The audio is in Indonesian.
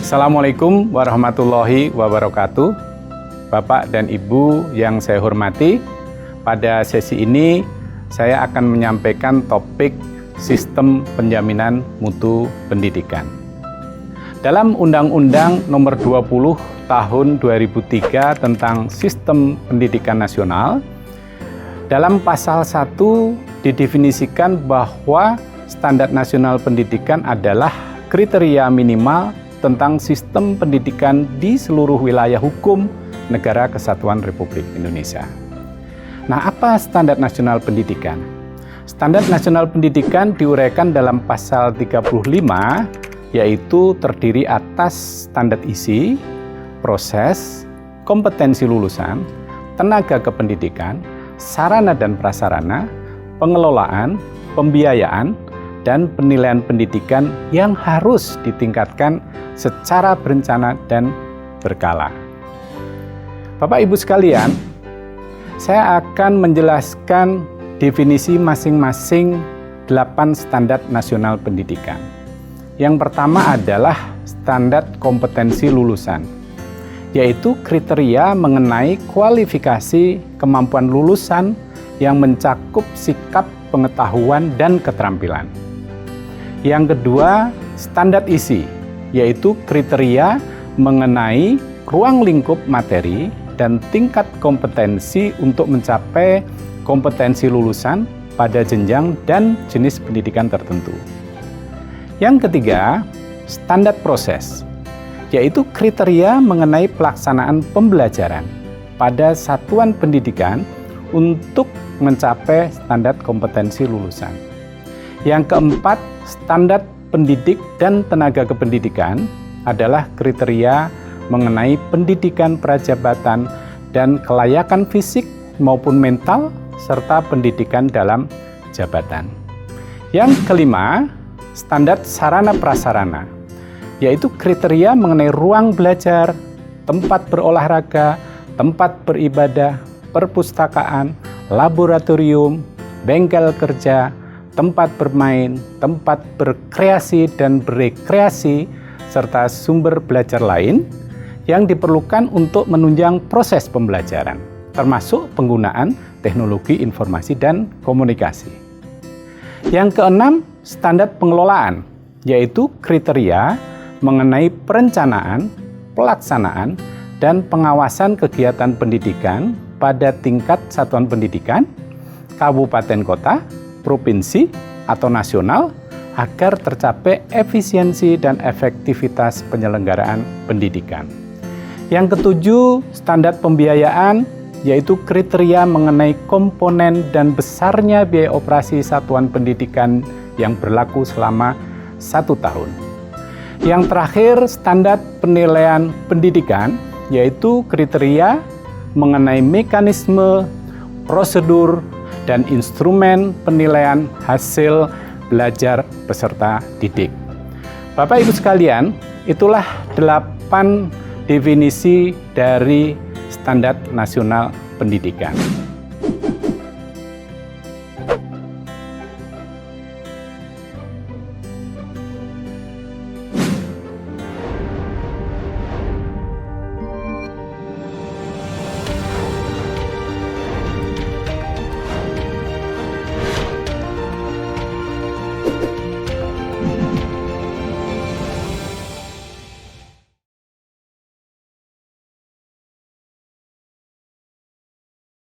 Assalamualaikum warahmatullahi wabarakatuh. Bapak dan Ibu yang saya hormati, pada sesi ini saya akan menyampaikan topik sistem penjaminan mutu pendidikan. Dalam Undang-Undang Nomor 20 Tahun 2003 tentang Sistem Pendidikan Nasional, dalam pasal 1 didefinisikan bahwa standar nasional pendidikan adalah kriteria minimal tentang sistem pendidikan di seluruh wilayah hukum Negara Kesatuan Republik Indonesia. Nah, apa standar nasional pendidikan? Standar nasional pendidikan diuraikan dalam pasal 35, yaitu terdiri atas standar isi, proses, kompetensi lulusan, tenaga kependidikan, sarana dan prasarana, pengelolaan, pembiayaan, dan penilaian pendidikan yang harus ditingkatkan secara berencana dan berkala. Bapak Ibu sekalian, saya akan menjelaskan definisi masing-masing 8 standar nasional pendidikan. Yang pertama adalah standar kompetensi lulusan, yaitu kriteria mengenai kualifikasi kemampuan lulusan yang mencakup sikap, pengetahuan, dan keterampilan. Yang kedua, standar isi, yaitu kriteria mengenai ruang lingkup materi dan tingkat kompetensi untuk mencapai kompetensi lulusan pada jenjang dan jenis pendidikan tertentu. Yang ketiga, standar proses, yaitu kriteria mengenai pelaksanaan pembelajaran pada satuan pendidikan untuk mencapai standar kompetensi lulusan. Yang keempat, standar pendidik dan tenaga kependidikan adalah kriteria mengenai pendidikan prajabatan dan kelayakan fisik maupun mental serta pendidikan dalam jabatan. Yang kelima, standar sarana prasarana, yaitu kriteria mengenai ruang belajar, tempat berolahraga, tempat beribadah, perpustakaan, laboratorium, bengkel kerja, tempat bermain, tempat berkreasi dan berekreasi, serta sumber belajar lain yang diperlukan untuk menunjang proses pembelajaran, termasuk penggunaan teknologi informasi dan komunikasi. Yang keenam, standar pengelolaan, yaitu kriteria mengenai perencanaan, pelaksanaan, dan pengawasan kegiatan pendidikan pada tingkat satuan pendidikan, kabupaten kota, provinsi, atau nasional, agar tercapai efisiensi dan efektivitas penyelenggaraan pendidikan. Yang ketujuh, standar pembiayaan, yaitu kriteria mengenai komponen dan besarnya biaya operasi satuan pendidikan yang berlaku selama 1 tahun. Yang terakhir, standar penilaian pendidikan, yaitu kriteria mengenai mekanisme, prosedur, dan instrumen penilaian hasil belajar peserta didik. Bapak Ibu sekalian, itulah 8 definisi dari standar nasional pendidikan.